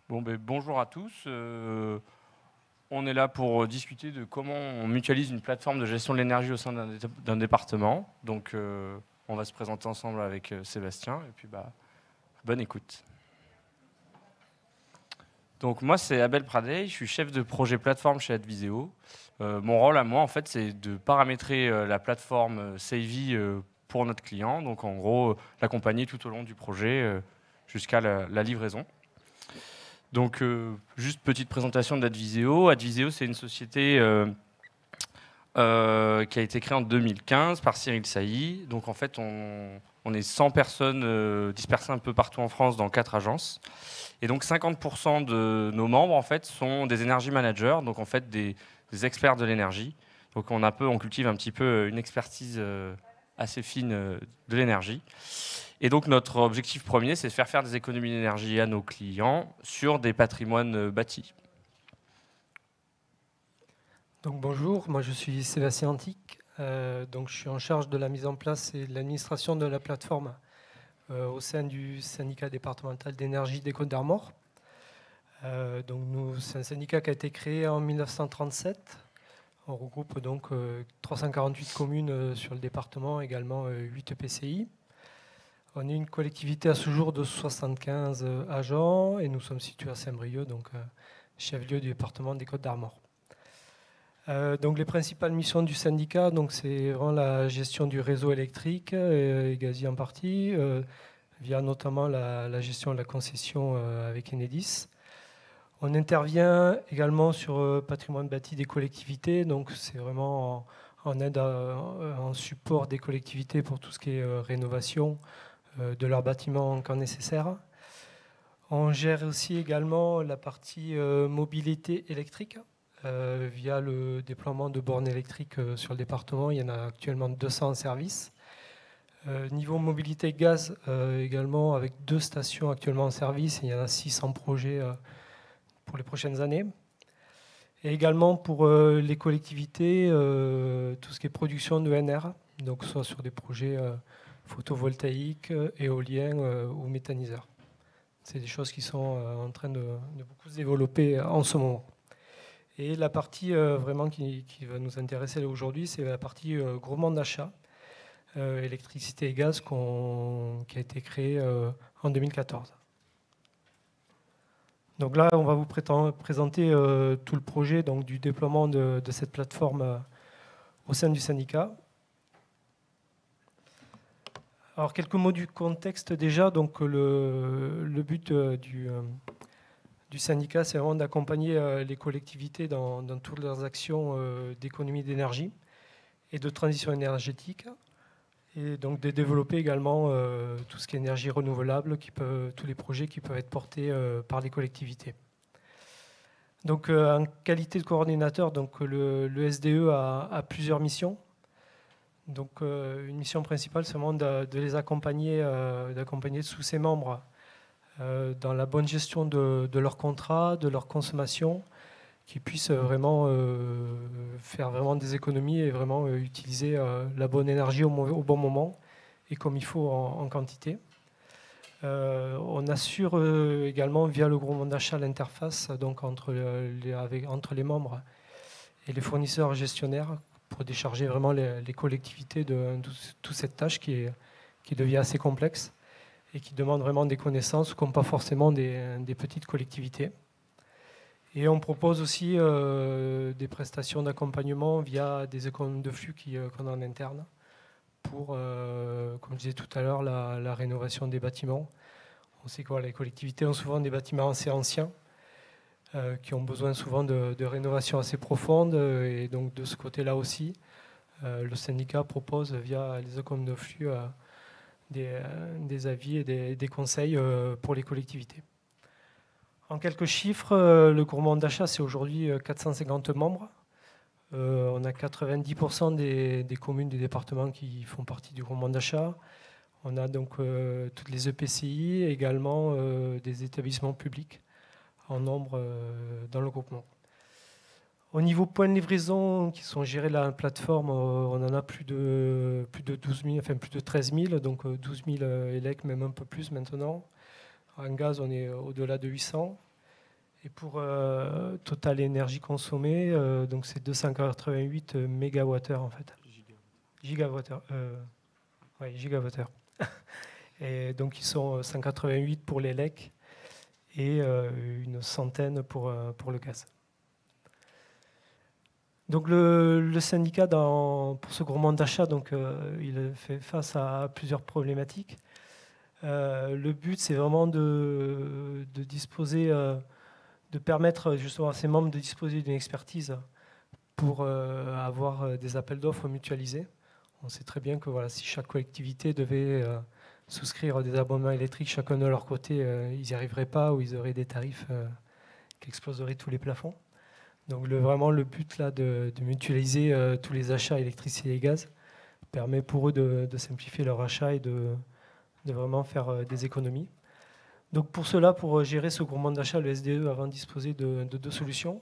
Bon, bonjour à tous. On est là pour discuter de comment on mutualise une plateforme de gestion de l'énergie au sein d'un département. Donc, on va se présenter ensemble avec Sébastien. Et puis, bonne écoute. Donc, moi, c'est Abel Pradey. Je suis chef de projet plateforme chez Adviseo. Mon rôle à moi, en fait, c'est de paramétrer la plateforme Savvy pour notre client. Donc, en gros, l'accompagner tout au long du projet jusqu'à la livraison. Donc, juste petite présentation d'Adviseo. Adviseo, c'est une société qui a été créée en 2015 par Cyril Sailly. Donc, en fait, on est 100 personnes dispersées un peu partout en France dans 4 agences. Et donc, 50% de nos membres, en fait, sont des energy managers, donc en fait des experts de l'énergie. Donc, on cultive un petit peu une expertise assez fine de l'énergie. Et donc, notre objectif premier, c'est de faire des économies d'énergie à nos clients sur des patrimoines bâtis. Donc bonjour, moi je suis Sébastien Antique. Donc je suis en charge de la mise en place et de l'administration de la plateforme au sein du syndicat départemental d'énergie des Côtes-d'Armor. C'est un syndicat qui a été créé en 1937. On regroupe donc 348 communes sur le département, également 8 EPCI. On est une collectivité à ce jour de 75 agents et nous sommes situés à Saint-Brieuc, donc chef-lieu du département des Côtes-d'Armor. Donc les principales missions du syndicat, c'est vraiment la gestion du réseau électrique et gazier en partie, via notamment la gestion de la concession avec Enedis. On intervient également sur patrimoine bâti des collectivités, donc c'est vraiment en aide, en support des collectivités pour tout ce qui est rénovation de leurs bâtiments quand nécessaire. On gère aussi également la partie mobilité électrique via le déploiement de bornes électriques sur le département. Il y en a actuellement 200 en service. Niveau mobilité gaz également, avec 2 stations actuellement en service. Il y en a 600 projets pour les prochaines années. Et également pour les collectivités, tout ce qui est production de NR, donc soit sur des projets photovoltaïques, éoliens ou méthaniseurs. C'est des choses qui sont en train de beaucoup se développer en ce moment. Et la partie vraiment qui va nous intéresser aujourd'hui, c'est la partie groupement d'achat, électricité et gaz, qui a été créée en 2014. Donc là, on va vous présenter tout le projet donc, du déploiement de cette plateforme au sein du syndicat. Alors, quelques mots du contexte déjà. Donc, le but du syndicat, c'est vraiment d'accompagner les collectivités dans toutes leurs actions d'économie d'énergie et de transition énergétique. Et donc de développer également tout ce qui est énergie renouvelable, tous les projets qui peuvent être portés par les collectivités. Donc en qualité de coordinateur, donc, le SDE a plusieurs missions. Donc une mission principale, c'est vraiment de les accompagner, d'accompagner tous ses membres dans la bonne gestion de leurs contrats, de leur consommation, qui puissent vraiment faire vraiment des économies et vraiment utiliser la bonne énergie au bon moment et comme il faut en quantité. On assure également via le groupement d'achat l'interface donc entre les membres et les fournisseurs gestionnaires pour décharger vraiment les collectivités de toute cette tâche qui devient assez complexe et qui demande vraiment des connaissances comme pas forcément des petites collectivités. Et on propose aussi des prestations d'accompagnement via des économies de flux qu'on a en interne pour, comme je disais tout à l'heure, la rénovation des bâtiments. On sait que les collectivités ont souvent des bâtiments assez anciens qui ont besoin souvent de rénovation assez profonde. Et donc de ce côté-là aussi, le syndicat propose via les économies de flux des avis et des conseils pour les collectivités. En quelques chiffres, le groupement d'achat, c'est aujourd'hui 450 membres. On a 90% des communes du département qui font partie du groupement d'achat. On a donc toutes les EPCI et également des établissements publics en nombre dans le groupement. Au niveau points de livraison qui sont gérés à la plateforme, on en a plus de 12 000, enfin plus de 13 000, donc 12 000 élèves, même un peu plus maintenant. En gaz, on est au-delà de 800. Et pour total énergie consommée, donc c'est 288 mégawattheures en fait. Gigawattheures. Oui, gigawattheures. Et donc ils sont 188 pour les LEC et une centaine pour le gaz. Donc le syndicat, pour ce groupement d'achat, il fait face à plusieurs problématiques. Le but, c'est vraiment de disposer, de permettre justement à ses membres de disposer d'une expertise pour avoir des appels d'offres mutualisés. On sait très bien que voilà, si chaque collectivité devait souscrire des abonnements électriques chacun de leur côté, ils n'y arriveraient pas ou ils auraient des tarifs qui exploseraient tous les plafonds. Donc vraiment le but là de mutualiser tous les achats électricité et gaz permet pour eux de simplifier leur achat et de vraiment faire des économies. Donc pour cela, pour gérer ce groupement d'achat, le SDE a disposé de deux solutions.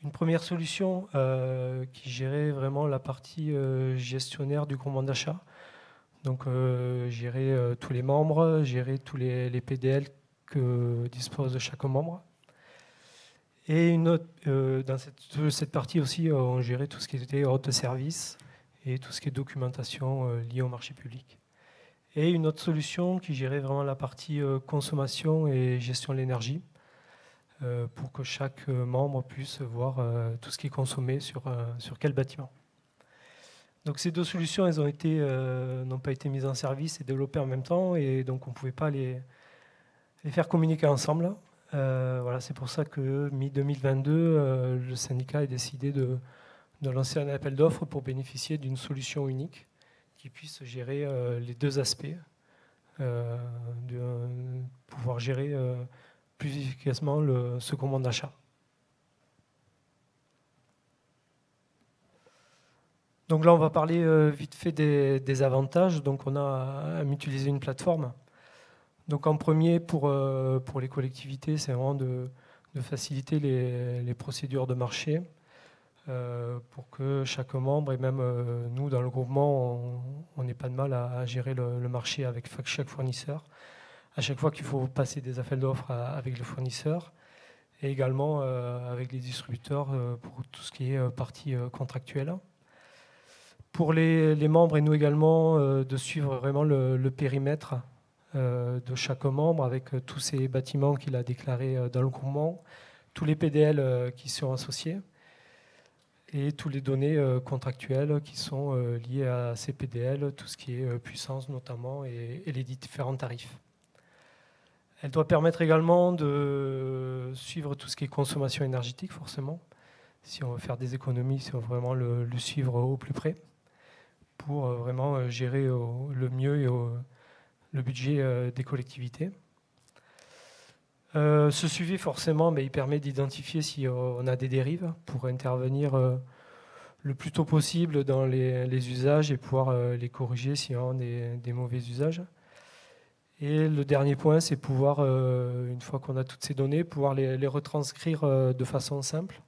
Une première solution qui gérait vraiment la partie gestionnaire du groupement d'achat. Donc gérer tous les membres, gérer tous les PDL que dispose chaque membre. Et une autre, dans cette partie aussi, on gérait tout ce qui était ordre de service et tout ce qui est documentation liée au marché public. Et une autre solution qui gérait vraiment la partie consommation et gestion de l'énergie pour que chaque membre puisse voir tout ce qui est consommé sur quel bâtiment. Donc ces deux solutions, elles n'ont pas été mises en service et développées en même temps, et donc on ne pouvait pas les faire communiquer ensemble. Voilà, c'est pour ça que mi-2022, le syndicat a décidé de lancer un appel d'offres pour bénéficier d'une solution unique qui puisse gérer les deux aspects, de pouvoir gérer plus efficacement ce groupement d'achat. Donc là, on va parler vite fait des avantages. Donc on a à mutualiser une plateforme. Donc en premier, pour les collectivités, c'est vraiment de faciliter les procédures de marché pour que chaque membre, et même nous dans le groupement, on n'ait pas de mal à gérer le marché avec chaque fournisseur. À chaque fois qu'il faut passer des appels d'offres avec le fournisseur, et également avec les distributeurs pour tout ce qui est partie contractuelle. Pour les membres et nous également, de suivre vraiment le périmètre de chaque membre avec tous ces bâtiments qu'il a déclarés dans le groupement, tous les PDL qui sont associés et toutes les données contractuelles qui sont liées à ces PDL, tout ce qui est puissance notamment et les différents tarifs. Elle doit permettre également de suivre tout ce qui est consommation énergétique forcément, si on veut faire des économies, si on veut vraiment le suivre au plus près pour vraiment gérer le mieux et le budget des collectivités. Ce suivi, forcément, il permet d'identifier si on a des dérives pour intervenir le plus tôt possible dans les usages et pouvoir les corriger s'il y a des mauvais usages. Et le dernier point, c'est pouvoir, une fois qu'on a toutes ces données, pouvoir les retranscrire de façon simple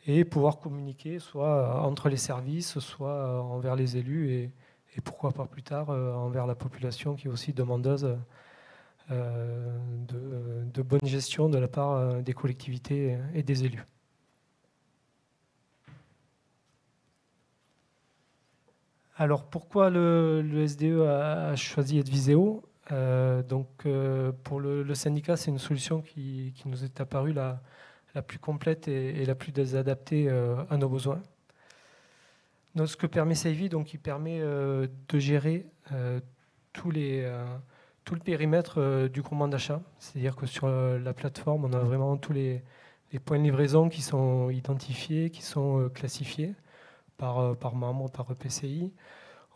et pouvoir communiquer soit entre les services, soit envers les élus et pourquoi pas plus tard envers la population qui est aussi demandeuse de bonne gestion de la part des collectivités et des élus. Alors pourquoi le SDE a choisi Edviseo? Pour le syndicat, c'est une solution qui nous est apparue la plus complète et la plus adaptée à nos besoins. Donc, ce que permet Savvy, il permet de gérer tout le périmètre du groupement d'achat. C'est-à-dire que sur la plateforme, on a vraiment tous les points de livraison qui sont identifiés, qui sont classifiés par membre, par EPCI.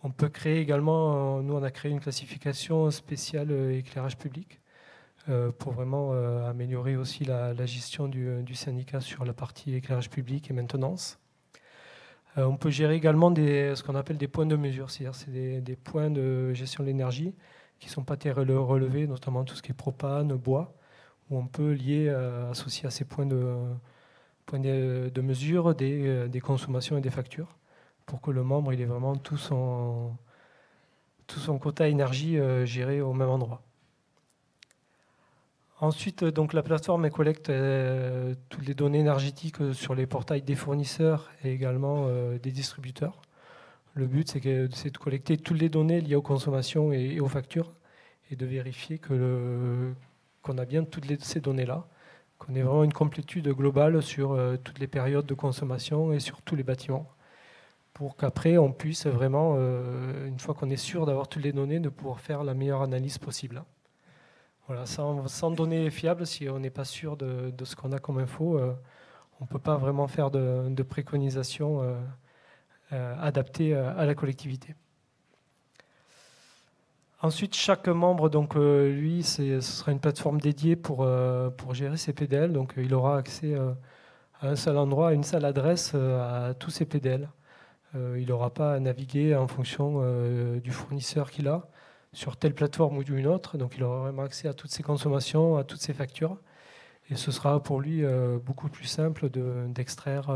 On peut créer également, nous on a créé une classification spéciale éclairage public pour vraiment améliorer aussi la gestion du syndicat sur la partie éclairage public et maintenance. On peut gérer également ce qu'on appelle des points de mesure, c'est-à-dire c'est des points de gestion de l'énergie qui ne sont pas très relevés, notamment tout ce qui est propane, bois, où on peut lier, associer à ces points de mesure des consommations et des factures, pour que le membre il ait vraiment tout son quota énergie géré au même endroit. Ensuite, donc, la plateforme elle collecte toutes les données énergétiques sur les portails des fournisseurs et également des distributeurs. Le but, c'est de collecter toutes les données liées aux consommations et aux factures et de vérifier qu'on a bien toutes ces données-là, qu'on ait vraiment une complétude globale sur toutes les périodes de consommation et sur tous les bâtiments, pour qu'après, on puisse vraiment, une fois qu'on est sûr d'avoir toutes les données, de pouvoir faire la meilleure analyse possible. Voilà, sans données fiables, si on n'est pas sûr de ce qu'on a comme info, on ne peut pas vraiment faire de préconisation adaptée à la collectivité. Ensuite, chaque membre, donc, lui, ce sera une plateforme dédiée pour gérer ses PDL. Donc, il aura accès à un seul endroit, à une seule adresse à tous ses PDL. Il n'aura pas à naviguer en fonction du fournisseur qu'il a sur telle plateforme ou d'une autre. Donc, il aura vraiment accès à toutes ses consommations, à toutes ses factures. Et ce sera pour lui beaucoup plus simple d'extraire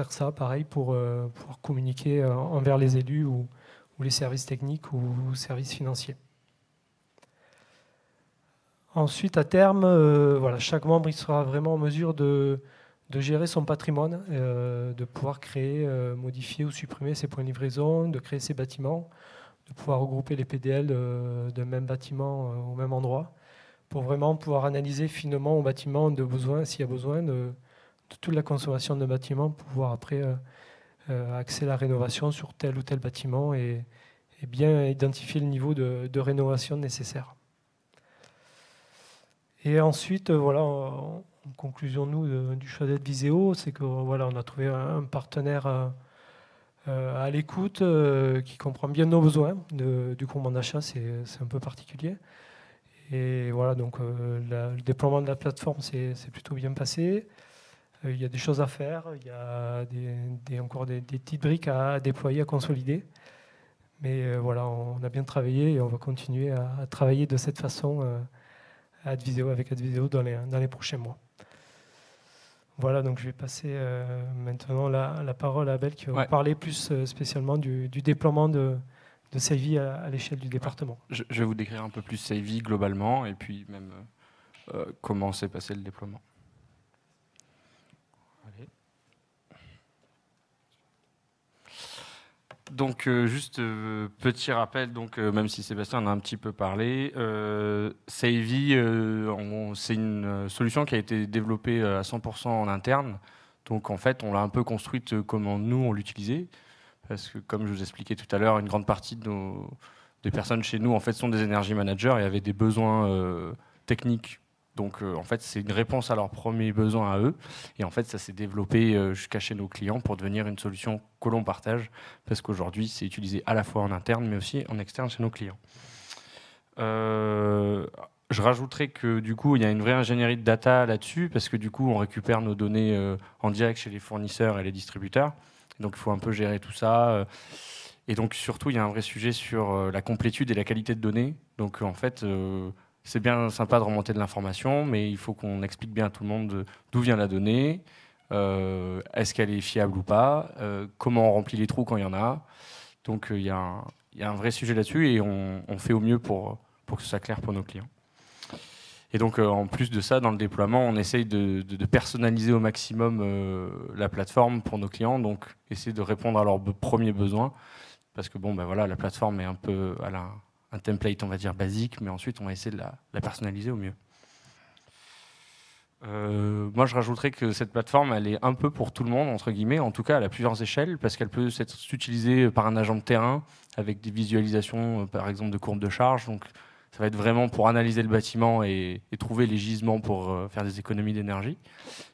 ça, pareil, pour pouvoir communiquer envers les élus ou les services techniques ou services financiers. Ensuite, à terme, voilà, chaque membre il sera vraiment en mesure de gérer son patrimoine, de pouvoir créer, modifier ou supprimer ses points de livraison, de créer ses bâtiments, de pouvoir regrouper les PDL d'un même bâtiment au même endroit, pour vraiment pouvoir analyser finement au bâtiment de besoin, s'il y a besoin de toute la consommation de bâtiment, pour pouvoir après axer la rénovation sur tel ou tel bâtiment et bien identifier le niveau de rénovation nécessaire. Et ensuite, voilà, en conclusion du choix d'Adviseo, c'est que voilà, on a trouvé un partenaire à l'écoute qui comprend bien nos besoins. Du coup, mon achat, c'est un peu particulier. Et voilà, donc le déploiement de la plateforme s'est plutôt bien passé. Il y a des choses à faire, il y a encore des petites briques à déployer, à consolider. Mais voilà, on a bien travaillé et on va continuer à travailler de cette façon avec Adviseo dans les prochains mois. Voilà, donc je vais passer maintenant la parole à Abel qui va vous parler plus spécialement du déploiement de Savvy à l'échelle du département. Je vais vous décrire un peu plus Savvy globalement et puis même comment s'est passé le déploiement. Allez. Donc juste petit rappel, donc même si Sébastien en a un petit peu parlé, Savvy, c'est une solution qui a été développée à 100% en interne. Donc en fait, on l'a un peu construite comment nous on l'utilisait, parce que comme je vous expliquais tout à l'heure, une grande partie des personnes chez nous en fait sont des energy managers et avaient des besoins techniques. Donc en fait, c'est une réponse à leurs premiers besoins à eux. Et en fait, ça s'est développé jusqu'à chez nos clients pour devenir une solution que l'on partage. Parce qu'aujourd'hui, c'est utilisé à la fois en interne, mais aussi en externe chez nos clients. Je rajouterais que du coup, il y a une vraie ingénierie de data là-dessus, parce que du coup, on récupère nos données en direct chez les fournisseurs et les distributeurs. Donc, il faut un peu gérer tout ça. Et donc, surtout, il y a un vrai sujet sur la complétude et la qualité de données. Donc, en fait... c'est bien sympa de remonter de l'information, mais il faut qu'on explique bien à tout le monde d'où vient la donnée, est-ce qu'elle est fiable ou pas, comment on remplit les trous quand il y en a. Donc il y a un vrai sujet là-dessus et on fait au mieux pour que ce soit clair pour nos clients. Et donc en plus de ça, dans le déploiement, on essaye de personnaliser au maximum la plateforme pour nos clients, donc essayer de répondre à leurs premiers besoins, parce que bon, ben voilà, la plateforme est un peu... un template, on va dire, basique, mais ensuite, on va essayer de la personnaliser au mieux. Moi, je rajouterais que cette plateforme, elle est un peu pour tout le monde, entre guillemets. En tout cas, elle a plusieurs échelles, parce qu'elle peut être utilisée par un agent de terrain, avec des visualisations, par exemple, de courbes de charge. Donc, ça va être vraiment pour analyser le bâtiment et trouver les gisements pour faire des économies d'énergie.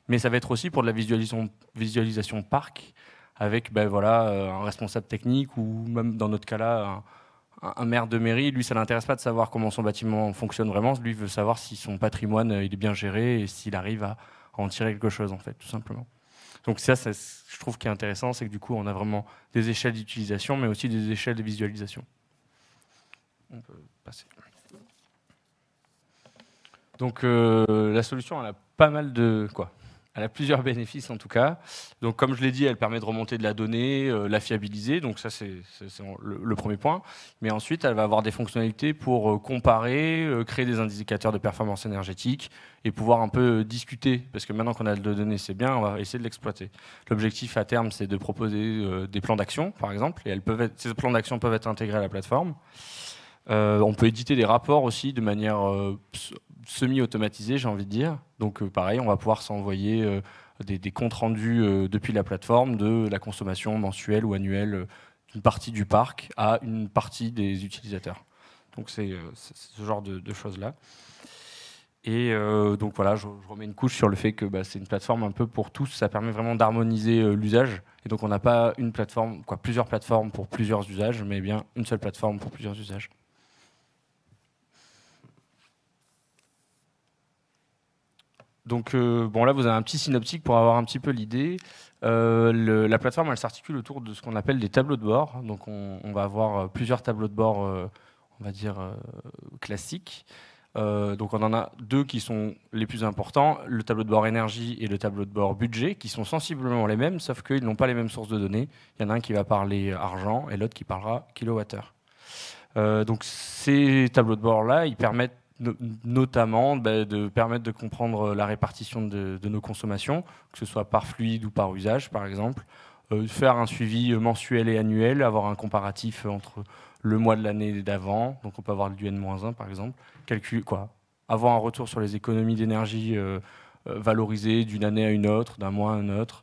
Mais ça va être aussi pour de la visualisation parc, avec ben, voilà, un responsable technique, ou même, dans notre cas-là, un maire de mairie, lui, ça ne l'intéresse pas de savoir comment son bâtiment fonctionne vraiment. Lui veut savoir si son patrimoine il est bien géré et s'il arrive à en tirer quelque chose, en fait, tout simplement. Donc ça, je trouve qui est intéressant, c'est que du coup, on a vraiment des échelles d'utilisation, mais aussi des échelles de visualisation. On peut passer. Donc la solution, elle a pas mal de quoi. Elle a plusieurs bénéfices en tout cas. Donc comme je l'ai dit, elle permet de remonter de la donnée, la fiabiliser. Donc ça c'est le premier point. Mais ensuite, elle va avoir des fonctionnalités pour comparer, créer des indicateurs de performance énergétique et pouvoir un peu discuter. Parce que maintenant qu'on a de données, c'est bien, on va essayer de l'exploiter. L'objectif à terme, c'est de proposer des plans d'action, par exemple. Et ces plans d'action peuvent être intégrés à la plateforme. On peut éditer des rapports aussi de manière semi-automatisée, j'ai envie de dire. Donc pareil, on va pouvoir s'envoyer des comptes rendus depuis la plateforme de la consommation mensuelle ou annuelle d'une partie du parc à une partie des utilisateurs. Donc c'est ce genre de choses-là. Et donc voilà, je remets une couche sur le fait que c'est une plateforme un peu pour tous. Ça permet vraiment d'harmoniser l'usage. Et donc on n'a pas une plateforme, plusieurs plateformes pour plusieurs usages, mais bien une seule plateforme pour plusieurs usages. Donc bon, là vous avez un petit synoptique pour avoir un petit peu l'idée. La plateforme elle s'articule autour de ce qu'on appelle des tableaux de bord. Donc on va avoir plusieurs tableaux de bord, on va dire classiques. Donc on en a deux qui sont les plus importants, le tableau de bord énergie et le tableau de bord budget, qui sont sensiblement les mêmes, sauf qu'ils n'ont pas les mêmes sources de données. Il y en a un qui va parler argent et l'autre qui parlera kilowattheure. Donc ces tableaux de bord-là, ils permettent notamment de permettre de comprendre la répartition de nos consommations, que ce soit par fluide ou par usage, par exemple. Faire un suivi mensuel et annuel, avoir un comparatif entre le mois de l'année d'avant, donc on peut avoir du N-1 par exemple, avoir un retour sur les économies d'énergie valorisées d'une année à une autre, d'un mois à un autre.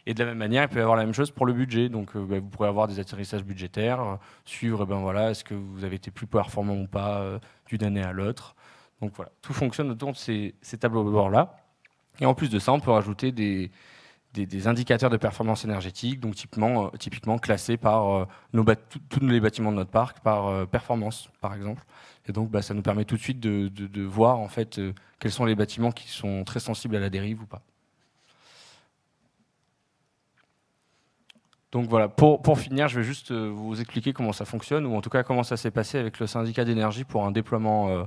Et de la même manière, il peut y avoir la même chose pour le budget. Donc, vous pourrez avoir des atterrissages budgétaires, suivre, est-ce que vous avez été plus performant ou pas d'une année à l'autre. Donc voilà, tout fonctionne autour de ces tableaux de bord-là. Et en plus de ça, on peut rajouter des indicateurs de performance énergétique, donc typiquement classés par tous les bâtiments de notre parc par performance, par exemple. Et donc, ça nous permet tout de suite de voir en fait quels sont les bâtiments qui sont très sensibles à la dérive ou pas. Donc voilà, pour finir, je vais juste vous expliquer comment ça fonctionne, ou en tout cas comment ça s'est passé avec le syndicat d'énergie pour un déploiement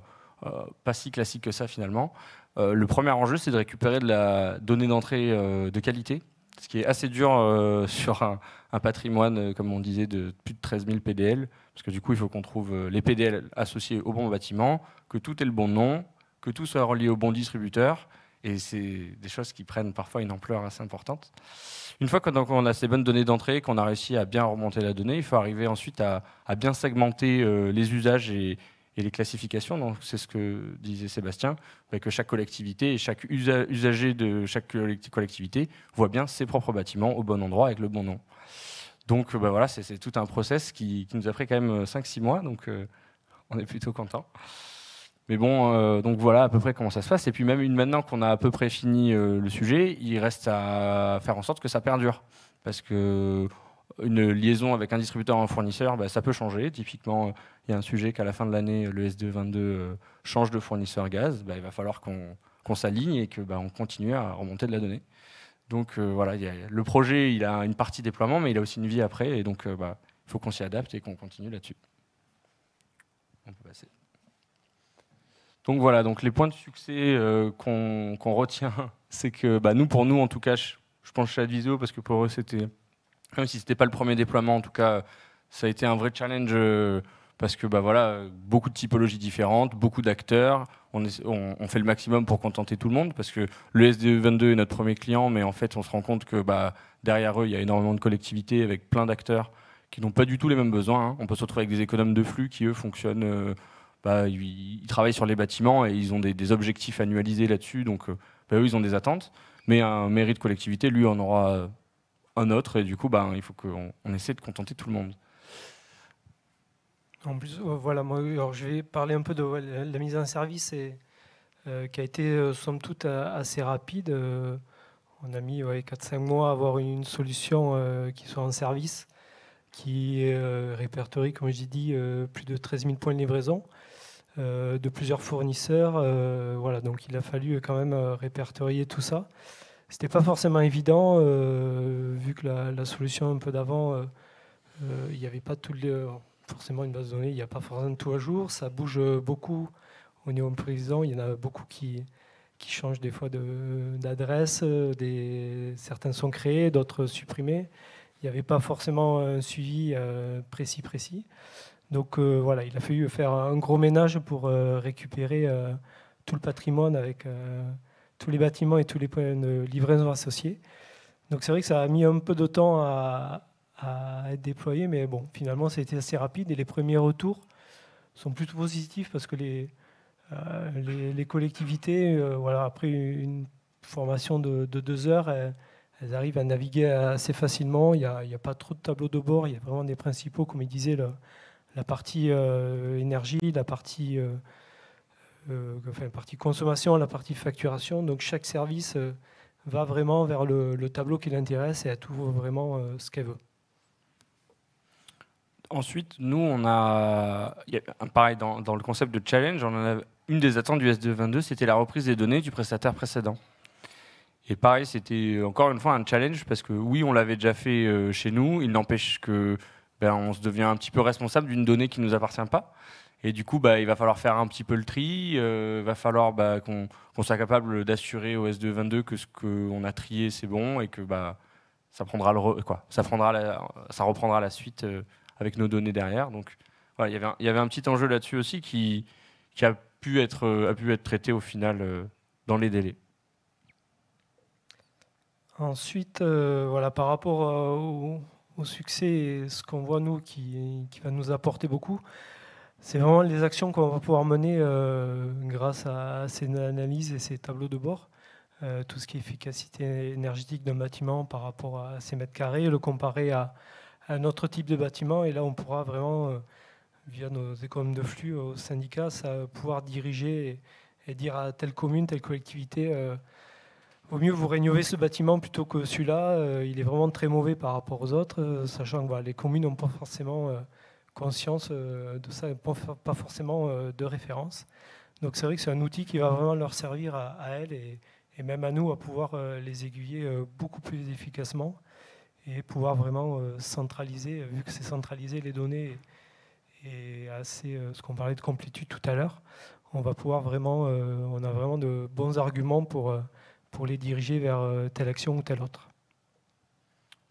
pas si classique que ça finalement. Le premier enjeu, c'est de récupérer de la donnée d'entrée de qualité, ce qui est assez dur sur un patrimoine, comme on disait, de plus de 13 000 PDL, parce que du coup, il faut qu'on trouve les PDL associés au bon bâtiment, que tout ait le bon nom, que tout soit relié au bon distributeur, et c'est des choses qui prennent parfois une ampleur assez importante. Une fois qu'on a ces bonnes données d'entrée, qu'on a réussi à bien remonter la donnée, il faut arriver ensuite à bien segmenter les usages et les classifications. Donc c'est ce que disait Sébastien, que chaque collectivité et chaque usager de chaque collectivité voit bien ses propres bâtiments au bon endroit avec le bon nom. Donc voilà, c'est tout un process qui nous a pris quand même 5-6 mois, donc on est plutôt content. Mais bon, donc voilà à peu près comment ça se passe. Et puis même maintenant qu'on a à peu près fini le sujet, il reste à faire en sorte que ça perdure. Parce que une liaison avec un distributeur ou un fournisseur, ça peut changer. Typiquement, il y a un sujet qu'à la fin de l'année, le SD22 change de fournisseur gaz. Il va falloir qu'on s'aligne et qu'on continue à remonter de la donnée. Donc voilà, le projet, il a une partie déploiement, mais il a aussi une vie après. Et donc, il faut qu'on s'y adapte et qu'on continue là-dessus. On peut passer. Donc voilà, donc les points de succès qu'on retient, c'est que pour nous en tout cas, je pense chez Adviseo, parce que pour eux c'était, même si c'était pas le premier déploiement, en tout cas, ça a été un vrai challenge parce que voilà, beaucoup de typologies différentes, beaucoup d'acteurs. On fait le maximum pour contenter tout le monde parce que le SD22 est notre premier client, mais en fait on se rend compte que derrière eux il y a énormément de collectivités avec plein d'acteurs qui n'ont pas du tout les mêmes besoins. Hein. On peut se retrouver avec des économes de flux qui eux fonctionnent. Ils travaillent sur les bâtiments et ils ont des objectifs annualisés là-dessus, donc eux ils ont des attentes, mais un mairie de collectivité, lui, en aura un autre, et du coup il faut qu'on essaie de contenter tout le monde. En plus, voilà, moi, alors je vais parler un peu de la mise en service qui a été somme toute assez rapide. On a mis 4-5 mois à avoir une solution qui soit en service, qui répertorie, comme j'ai dit, plus de 13 000 points de livraison. De plusieurs fournisseurs. Voilà, donc il a fallu quand même répertorier tout ça. C'était pas forcément évident, vu que la solution un peu d'avant, il n'y avait pas forcément une base de données, il n'y a pas forcément tout à jour. Ça bouge beaucoup au niveau président. Il y en a beaucoup qui qui changent des fois d'adresse. Certains sont créés, d'autres supprimés. Il n'y avait pas forcément un suivi précis. Donc voilà, il a fallu faire un gros ménage pour récupérer tout le patrimoine avec tous les bâtiments et tous les points de livraison associés. Donc c'est vrai que ça a mis un peu de temps à être déployé, mais bon, finalement, ça a été assez rapide et les premiers retours sont plutôt positifs parce que les collectivités, voilà, après une formation de 2 heures, elles arrivent à naviguer assez facilement. Il n'y a pas trop de tableaux de bord, il y a vraiment des principaux, comme il disait, la partie énergie, la partie consommation, la partie facturation. Donc chaque service va vraiment vers le tableau qui l'intéresse et elle trouve vraiment ce qu'elle veut. Ensuite, nous, pareil, dans le concept de challenge, une des attentes du SD22, c'était la reprise des données du prestataire précédent. Et pareil, c'était encore une fois un challenge parce que oui, on l'avait déjà fait chez nous. Il n'empêche que on se devient un petit peu responsable d'une donnée qui ne nous appartient pas. Et du coup, il va falloir faire un petit peu le tri. Il va falloir qu'on soit capable d'assurer au SD22 que ce qu'on a trié, c'est bon et que ça reprendra la suite avec nos données derrière. Donc, voilà, il y avait un petit enjeu là-dessus aussi qui a pu être traité au final dans les délais. Ensuite, voilà, par rapport au succès, et ce qu'on voit nous qui va nous apporter beaucoup, c'est vraiment les actions qu'on va pouvoir mener grâce à ces analyses et ces tableaux de bord. Tout ce qui est efficacité énergétique d'un bâtiment par rapport à ses mètres carrés, le comparer à un autre type de bâtiment. Et là, on pourra vraiment, via nos économes de flux au syndicat, pouvoir diriger et dire à telle commune, telle collectivité, vaut mieux vous rénover ce bâtiment plutôt que celui-là. Il est vraiment très mauvais par rapport aux autres, sachant que les communes n'ont pas forcément conscience de ça, pas forcément de référence. Donc c'est vrai que c'est un outil qui va vraiment leur servir à elles et même à nous à pouvoir les aiguiller beaucoup plus efficacement et pouvoir vraiment centraliser, vu que c'est centralisé les données et assez, ce qu'on parlait de complétude tout à l'heure, on va pouvoir vraiment, on a vraiment de bons arguments pour les diriger vers telle action ou telle autre.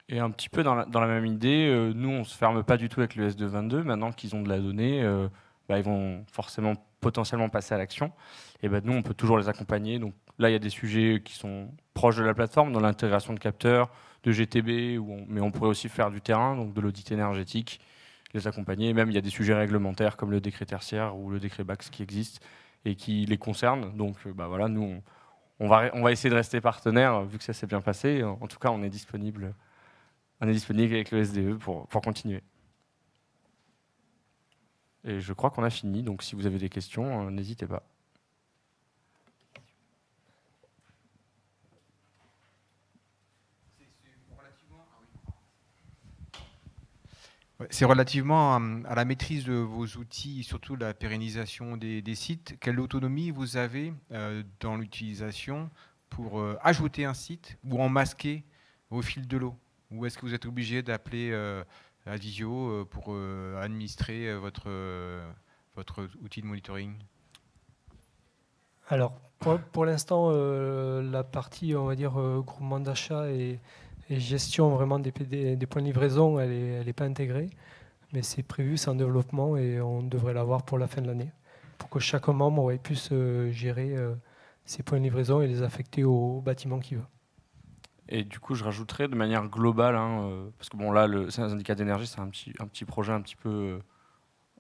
Et un petit peu dans la même idée, nous on ne se ferme pas du tout avec le SD22. Maintenant qu'ils ont de la donnée, ils vont forcément potentiellement passer à l'action. Et nous on peut toujours les accompagner. Donc là il y a des sujets qui sont proches de la plateforme, dans l'intégration de capteurs, de GTB, mais on pourrait aussi faire du terrain, donc de l'audit énergétique, les accompagner. Et même il y a des sujets réglementaires comme le décret tertiaire ou le décret BACS qui existent et qui les concernent. Donc voilà, nous on va essayer de rester partenaire vu que ça s'est bien passé. En tout cas on est disponible. On est disponible avec le SDE pour continuer. Et je crois qu'on a fini, donc si vous avez des questions, n'hésitez pas. C'est relativement à la maîtrise de vos outils, surtout la pérennisation des sites. Quelle autonomie vous avez dans l'utilisation pour ajouter un site ou en masquer au fil de l'eau? Ou est-ce que vous êtes obligé d'appeler Advisio pour administrer votre outil de monitoring? Alors, pour l'instant, la partie, on va dire, groupement d'achat et gestion vraiment des points de livraison, elle n'est pas intégrée. Mais c'est prévu, c'est en développement et on devrait l'avoir pour la fin de l'année. Pour que chaque membre puisse gérer ses points de livraison et les affecter au bâtiment qu'il veut. Et du coup, je rajouterais de manière globale, parce que là, le syndicat d'énergie, c'est un petit projet un petit peu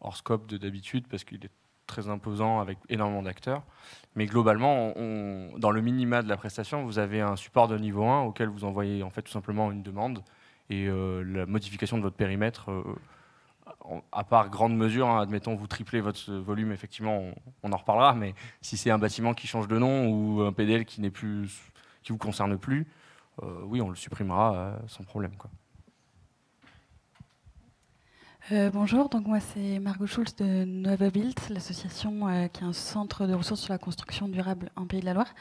hors scope d'habitude, parce qu'il est très imposant avec énormément d'acteurs. Mais globalement, dans le minima de la prestation, vous avez un support de niveau 1 auquel vous envoyez en fait tout simplement une demande et la modification de votre périmètre, à part grande mesure, admettons vous triplez votre volume, effectivement, on en reparlera, mais si c'est un bâtiment qui change de nom ou un PDL qui vous concerne plus, oui, on le supprimera sans problème, quoi. Bonjour, donc moi c'est Margot Schulz de Nova Build, l'association qui est un centre de ressources sur la construction durable en Pays de la Loire.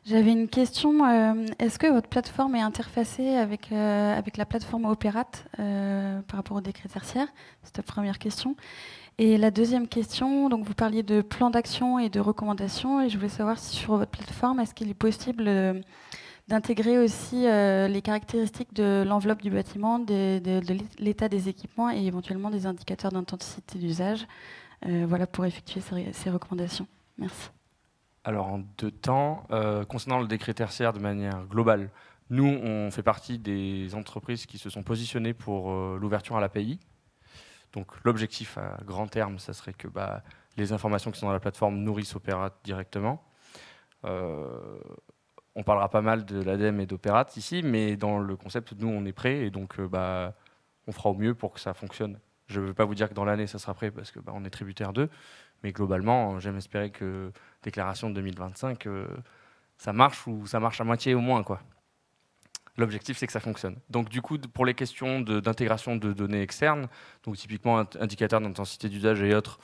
J'avais une question, est-ce que votre plateforme est interfacée avec la plateforme Opérate par rapport au décret tertiaire? C'est la première question. Et la deuxième question, donc vous parliez de plan d'action et de recommandations, et je voulais savoir si sur votre plateforme, est-ce qu'il est possible d'intégrer aussi les caractéristiques de l'enveloppe du bâtiment, de l'état des équipements et éventuellement des indicateurs d'intensité d'usage, voilà, pour effectuer ces recommandations. Merci. Alors en 2 temps, concernant le décret tertiaire de manière globale, nous on fait partie des entreprises qui se sont positionnées pour l'ouverture à l'API. Donc l'objectif à grand terme, ça serait que les informations qui sont dans la plateforme nourrissent Opérat directement. On parlera pas mal de l'ADEME et d'Opérat ici, mais dans le concept, nous on est prêts et donc on fera au mieux pour que ça fonctionne. Je ne veux pas vous dire que dans l'année ça sera prêt parce que on est tributaire d'eux, mais globalement j'aime espérer que déclaration de 2025, ça marche ou ça marche à moitié au moins, quoi. L'objectif, c'est que ça fonctionne. Donc, du coup, pour les questions d'intégration de données externes, donc typiquement indicateurs d'intensité d'usage et autres,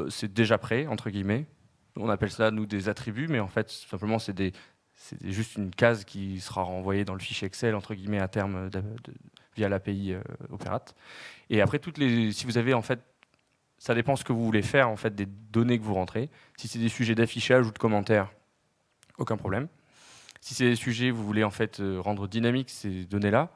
c'est déjà prêt, entre guillemets. On appelle ça, nous, des attributs, mais en fait, simplement, c'est juste une case qui sera renvoyée dans le fichier Excel, entre guillemets, à terme, via l'API Opérat. Et après, si vous avez, en fait, ça dépend ce que vous voulez faire, en fait, des données que vous rentrez. Si c'est des sujets d'affichage ou de commentaires, aucun problème. Si c'est des sujets, vous voulez en fait rendre dynamiques ces données-là,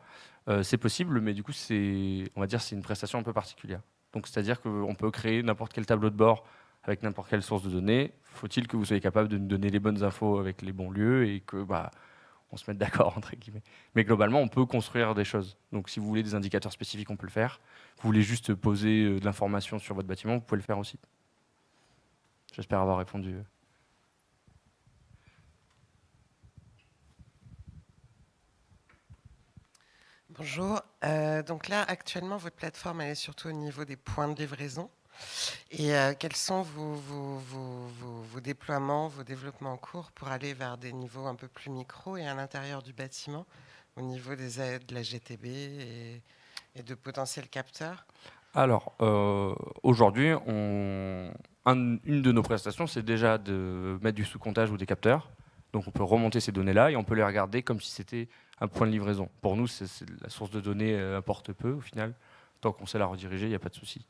c'est possible, mais du coup, on va dire, c'est une prestation un peu particulière. Donc, c'est-à-dire qu'on peut créer n'importe quel tableau de bord avec n'importe quelle source de données. Faut-il que vous soyez capable de nous donner les bonnes infos avec les bons lieux et que on se mette d'accord, entre guillemets. Mais globalement, on peut construire des choses. Donc, si vous voulez des indicateurs spécifiques, on peut le faire. Vous voulez juste poser de l'information sur votre bâtiment, vous pouvez le faire aussi. J'espère avoir répondu. Bonjour. Donc là, actuellement, votre plateforme elle est surtout au niveau des points de livraison. Et quels sont vos déploiements, vos développements en cours pour aller vers des niveaux un peu plus micro et à l'intérieur du bâtiment, au niveau de la GTB et de potentiels capteurs? Alors, aujourd'hui, une de nos prestations, c'est déjà de mettre du sous-comptage ou des capteurs. Donc, on peut remonter ces données-là et on peut les regarder comme si c'était un point de livraison. Pour nous, la source de données importe peu, au final. Tant qu'on sait la rediriger, il n'y a pas de souci.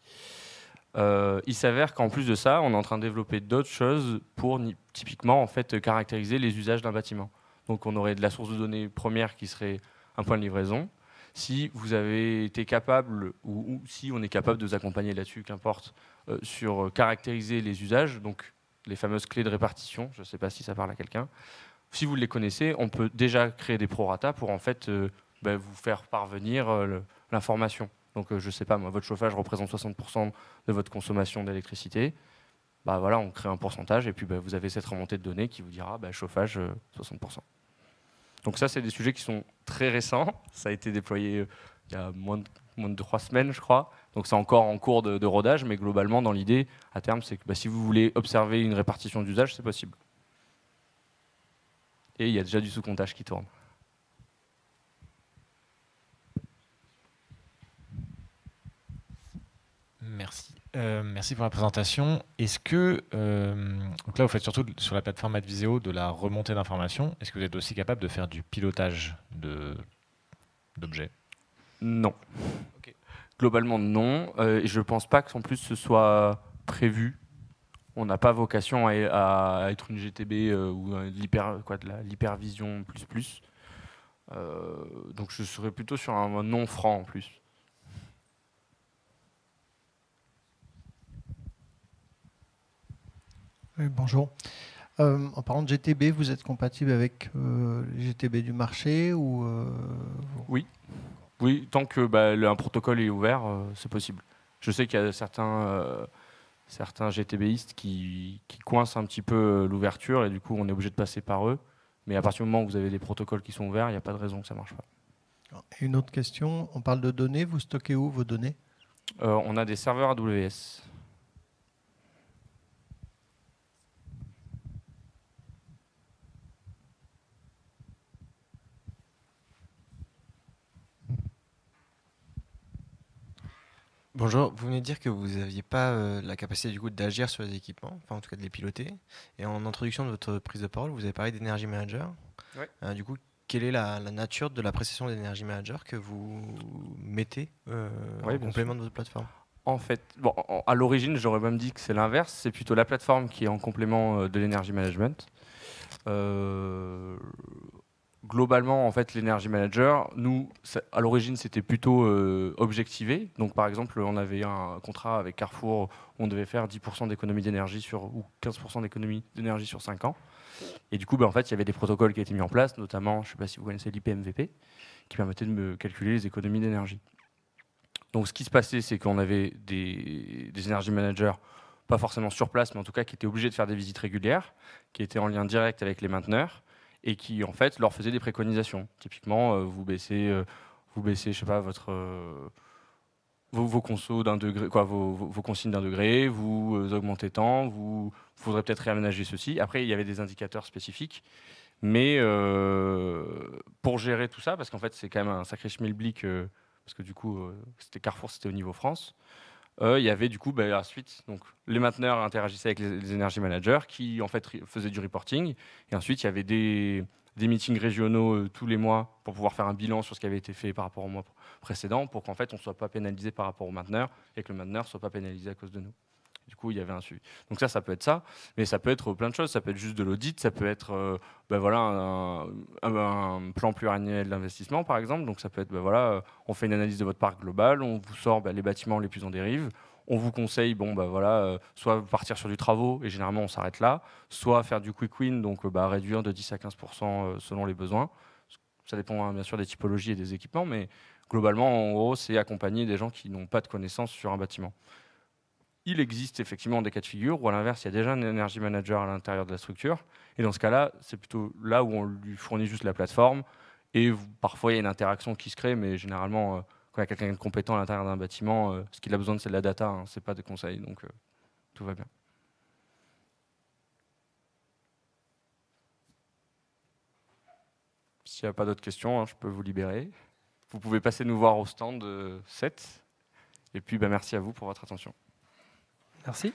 Il s'avère qu'en plus de ça, on est en train de développer d'autres choses pour typiquement en fait, caractériser les usages d'un bâtiment. Donc, on aurait de la source de données première qui serait un point de livraison. Si vous avez été capable, ou si on est capable de vous accompagner là-dessus, qu'importe, sur caractériser les usages, donc les fameuses clés de répartition, je ne sais pas si ça parle à quelqu'un. Si vous les connaissez, on peut déjà créer des prorata pour en fait vous faire parvenir l'information. Donc je ne sais pas, moi, votre chauffage représente 60% de votre consommation d'électricité. Voilà, on crée un pourcentage et puis vous avez cette remontée de données qui vous dira chauffage 60%. Donc ça, c'est des sujets qui sont très récents. Ça a été déployé il y a moins de 3 semaines, je crois. Donc c'est encore en cours de rodage, mais globalement, dans l'idée, à terme, c'est que si vous voulez observer une répartition d'usage, c'est possible. Et il y a déjà du sous-comptage qui tourne. Merci. Merci pour la présentation. Est-ce que, donc là, vous faites surtout sur la plateforme Adviseo de la remontée d'informations. Est-ce que vous êtes aussi capable de faire du pilotage d'objets? Non. Okay. Globalement, non. Et je ne pense pas qu'en plus ce soit prévu. On n'a pas vocation à être une GTB ou de l'hypervision plus. Donc je serais plutôt sur un non franc en plus. Oui, bonjour. En parlant de GTB, vous êtes compatible avec les GTB du marché ou Oui. Oui, tant que un protocole est ouvert, c'est possible. Je sais qu'il y a certains GTBistes qui coincent un petit peu l'ouverture et du coup on est obligé de passer par eux. Mais à partir du moment où vous avez des protocoles qui sont ouverts, il n'y a pas de raison que ça ne marche pas. Une autre question, on parle de données, vous stockez où vos données? On a des serveurs AWS. Bonjour, vous venez de dire que vous n'aviez pas la capacité du coup d'agir sur les équipements, enfin en tout cas de les piloter. Et en introduction de votre prise de parole, vous avez parlé d'Energy Manager. Ouais. Du coup, quelle est la nature de la prestation d'Energy Manager que vous mettez en complément de votre plateforme? En fait, bon, à l'origine, j'aurais même dit que c'est l'inverse. C'est plutôt la plateforme qui est en complément de l'energy management. Globalement, en fait, l'energy manager, nous, à l'origine, c'était plutôt objectivé. Donc, par exemple, on avait un contrat avec Carrefour où on devait faire 10% d'économie d'énergie ou 15% d'économie d'énergie sur 5 ans. Et du coup, en fait, il y avait des protocoles qui étaient mis en place, notamment, je ne sais pas si vous connaissez l'IPMVP, qui permettait de me calculer les économies d'énergie. Donc, ce qui se passait, c'est qu'on avait des energy managers, pas forcément sur place, mais en tout cas qui étaient obligés de faire des visites régulières, qui étaient en lien direct avec les mainteneurs, et qui, en fait, leur faisaient des préconisations. Typiquement, vous baissez, je sais pas, vos consos d'un degré, vos consignes d'un degré, vous augmentez tant, vous faudrait peut-être réaménager ceci. Après, il y avait des indicateurs spécifiques, mais pour gérer tout ça, parce qu'en fait, c'est quand même un sacré schmilblick, parce que du coup, c'était Carrefour, c'était au niveau France. Il y avait du coup, ensuite, donc, les mainteneurs interagissaient avec les energy managers qui en fait faisaient du reporting. Et ensuite, il y avait des meetings régionaux tous les mois pour pouvoir faire un bilan sur ce qui avait été fait par rapport au mois précédent, pour qu'en fait, on ne soit pas pénalisé par rapport au mainteneur et que le mainteneur ne soit pas pénalisé à cause de nous. Du coup, il y avait un suivi. Donc ça peut être ça, mais ça peut être plein de choses. Ça peut être juste de l'audit, ça peut être un plan pluriannuel d'investissement, par exemple. Donc ça peut être, on fait une analyse de votre parc global, on vous sort les bâtiments les plus en dérive, on vous conseille, soit partir sur du travaux, et généralement on s'arrête là, soit faire du quick win, donc réduire de 10 à 15% selon les besoins. Ça dépend bien sûr des typologies et des équipements, mais globalement, en gros, c'est accompagner des gens qui n'ont pas de connaissances sur un bâtiment. Il existe effectivement des cas de figure où à l'inverse, il y a déjà un energy manager à l'intérieur de la structure. Et dans ce cas-là, c'est plutôt là où on lui fournit juste la plateforme. Et parfois, il y a une interaction qui se crée, mais généralement, quand il y a quelqu'un de compétent à l'intérieur d'un bâtiment, ce qu'il a besoin, c'est de la data, hein, ce n'est pas des conseils. Donc, tout va bien. S'il n'y a pas d'autres questions, je peux vous libérer. Vous pouvez passer nous voir au stand 7. Et puis, merci à vous pour votre attention. Merci.